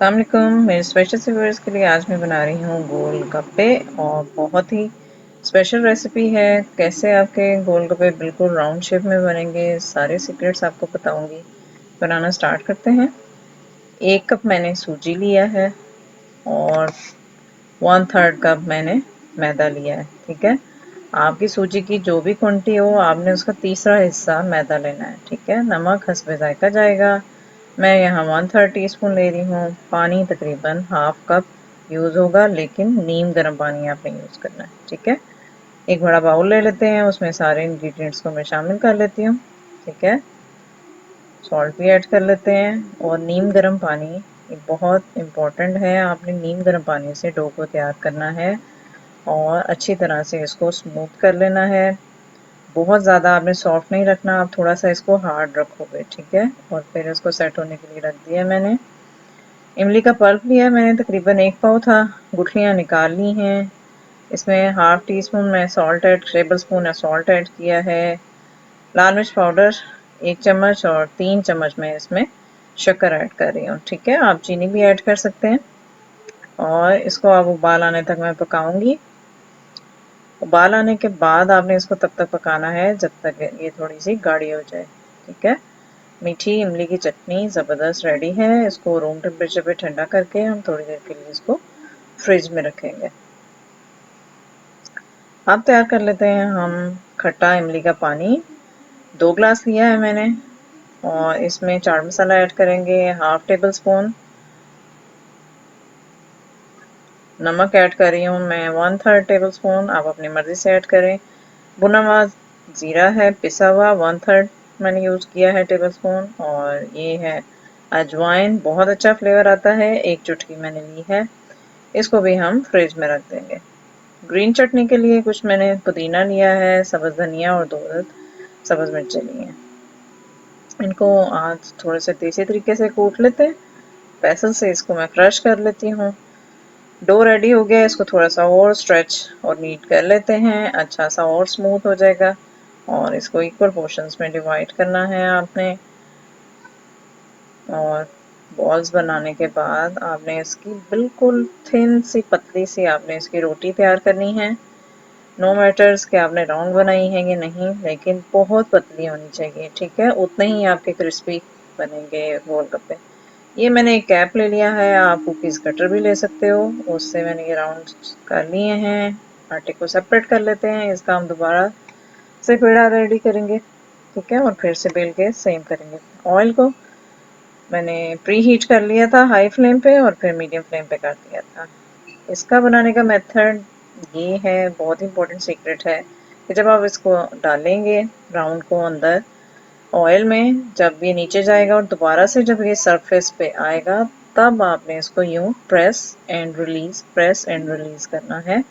अस्सलाम वालेकुम। मेरे स्पेशल से व्यूअर्स के लिए आज मैं बना रही हूँ गोलगप्पे और बहुत ही स्पेशल रेसिपी है। कैसे आपके गोलगप्पे बिल्कुल राउंड शेप में बनेंगे, सारे सीक्रेट्स आपको बताऊंगी। बनाना स्टार्ट करते हैं। 1 कप मैंने सूजी लिया है और 1/3 कप मैंने मैदा लिया है। ठीक है, आपकी सूजी की जो भी क्वांटिटी हो आपने उसका तीसरा हिस्सा मैदा लेना है। ठीक है, नमक हस्बे जायका जाएगा। मैं यहाँ 1/3 टीस्पून ले रही हूँ। पानी तकरीबन हाफ कप यूज़ होगा, लेकिन नीम गर्म पानी आपने यूज़ करना है। ठीक है, एक बड़ा बाउल ले लेते हैं, उसमें सारे इंग्रेडिएंट्स को मैं शामिल कर लेती हूँ। ठीक है, सॉल्ट भी ऐड कर लेते हैं और नीम गर्म पानी ये बहुत इम्पोर्टेंट है। आपने नीम गर्म पानी से डो को तैयार करना है और अच्छी तरह से इसको स्मूथ कर लेना है। बहुत ज़्यादा आपने सॉफ्ट नहीं रखना, आप थोड़ा सा इसको हार्ड रखोगे। ठीक है, और फिर इसको सेट होने के लिए रख दिया मैंने। इमली का पल्प लिया मैंने, तकरीबन 1 पाव था। गुठलियाँ निकाल ली हैं। इसमें हाफ टी स्पून मैं सॉल्ट ऐड, टेबल स्पून है सॉल्ट ऐड किया है। लाल मिर्च पाउडर 1 चम्मच और 3 चम्मच मैं इसमें शक्कर ऐड कर रही हूँ। ठीक है, आप चीनी भी ऐड कर सकते हैं और इसको अब उबाल आने तक मैं पकाऊंगी। उबाल आने के बाद आपने इसको तब तक पकाना है जब तक ये थोड़ी सी गाढ़ी हो जाए। ठीक है, मीठी इमली की चटनी ज़बरदस्त रेडी है। इसको रूम टेम्परेचर पे ठंडा करके हम थोड़ी देर के लिए इसको फ्रिज में रखेंगे। अब तैयार कर लेते हैं हम खट्टा इमली का पानी। 2 ग्लास लिया है मैंने और इसमें चाट मसाला ऐड करेंगे हाफ टेबल स्पून। नमक ऐड कर रही हूँ मैं 1/3 टेबल स्पून, आप अपनी मर्ज़ी से ऐड करें। भुना हुआ ज़ीरा है पिसा हुआ 1/3 मैंने यूज़ किया है टेबल स्पून। और ये है अजवाइन, बहुत अच्छा फ्लेवर आता है, 1 चुटकी मैंने ली है। इसको भी हम फ्रिज में रख देंगे। ग्रीन चटनी के लिए कुछ मैंने पुदीना लिया है, सब्ज़ धनिया और 2 सब्ज़ मिर्चें ली हैं। इनको आज थोड़े से देसी तरीके से कूट लेते हैं। पेसल से इसको मैं क्रश कर लेती हूँ। डो रेडी हो गया, इसको थोड़ा सा और स्ट्रेच और नीट कर लेते हैं, अच्छा सा और स्मूथ हो जाएगा। और इसको इक्वल पोर्शंस में डिवाइड करना है आपने। और बॉल्स बनाने के बाद आपने इसकी बिल्कुल थिन सी पतली सी आपने इसकी रोटी तैयार करनी है। नो मैटर्स कि आपने राउंड बनाई है कि नहीं, लेकिन बहुत पतली होनी चाहिए। ठीक है, उतने ही आपके क्रिस्पी बनेंगे गोलगप्पे। ये मैंने एक कैप ले लिया है, आप कुकीज़ कटर भी ले सकते हो, उससे मैंने ये राउंड कर लिए हैं। आटे को सेपरेट कर लेते हैं, इसका हम दोबारा से पेड़ा रेडी करेंगे। ठीक है, और फिर से बेल के सेम करेंगे। ऑयल को मैंने प्री हीट कर लिया था हाई फ्लेम पे और फिर मीडियम फ्लेम पे कर दिया था। इसका बनाने का मेथड ये है, बहुत इंपॉर्टेंट सीक्रेट है कि जब आप इसको डालेंगे राउंड को अंदर ऑयल में, जब ये नीचे जाएगा और दोबारा से जब ये सरफेस पे आएगा तब आपने इसको यूं प्रेस एंड रिलीज करना है।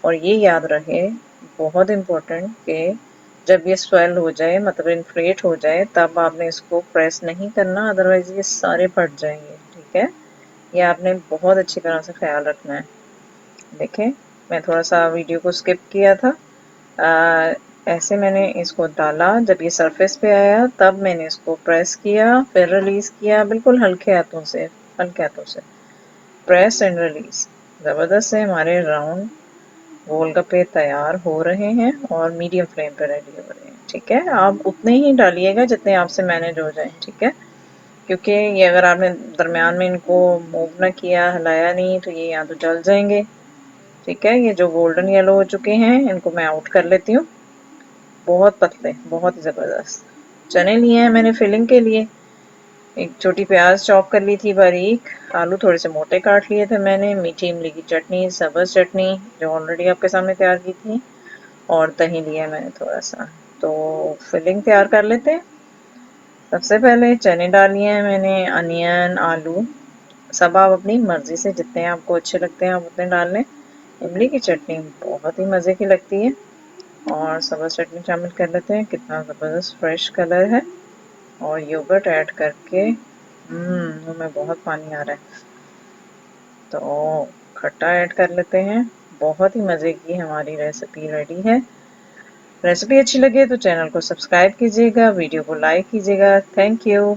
और ये याद रहे, बहुत इम्पोर्टेंट, कि जब ये स्वेल हो जाए मतलब इन्फ्लेट हो जाए तब आपने इसको प्रेस नहीं करना, अदरवाइज ये सारे फट जाएंगे। ठीक है, ये आपने बहुत अच्छी तरह से ख्याल रखना है। देखें, मैं थोड़ा सा वीडियो को स्किप किया था। ऐसे मैंने इसको डाला, जब ये सरफेस पे आया तब मैंने इसको प्रेस किया फिर रिलीज किया, बिल्कुल हल्के हाथों से प्रेस एंड रिलीज। ज़बरदस्त से हमारे राउंड गोलगप्पे तैयार हो रहे हैं और मीडियम फ्लेम पे रेडी हो रहे हैं। ठीक है, आप उतने ही डालिएगा जितने आपसे मैनेज हो जाए। ठीक है, क्योंकि ये अगर आपने दरमियान में इनको मूव ना किया, हिलाया नहीं, तो ये या तो जल जाएंगे। ठीक है, ये जो गोल्डन येलो हो चुके हैं इनको मैं आउट कर लेती हूँ। बहुत पतले, बहुत ही ज़बरदस्त। चने लिए हैं मैंने फिलिंग के लिए। एक छोटी प्याज चॉप कर ली थी बारीक। आलू थोड़े से मोटे काट लिए थे मैंने। मीठी इमली की चटनी, सब्ज़ चटनी जो ऑलरेडी आपके सामने तैयार की थी, और दही लिया मैंने थोड़ा सा। तो फिलिंग तैयार कर लेते हैं। सबसे पहले चने डालिए हैं मैंने, अनियन, आलू, सब आप अपनी मर्ज़ी से जितने आपको अच्छे लगते हैं आप उतने डाल लें। इमली की चटनी बहुत ही मज़े की लगती है और सब्ज़ चटनी शामिल कर लेते हैं। कितना ज़बरदस्त फ्रेश कलर है। और योगर्ट ऐड करके मुँह में बहुत पानी आ रहा है। तो खट्टा ऐड कर लेते हैं। बहुत ही मज़े की हमारी रेसिपी रेडी है। रेसिपी अच्छी लगे तो चैनल को सब्सक्राइब कीजिएगा, वीडियो को लाइक कीजिएगा। Thank you.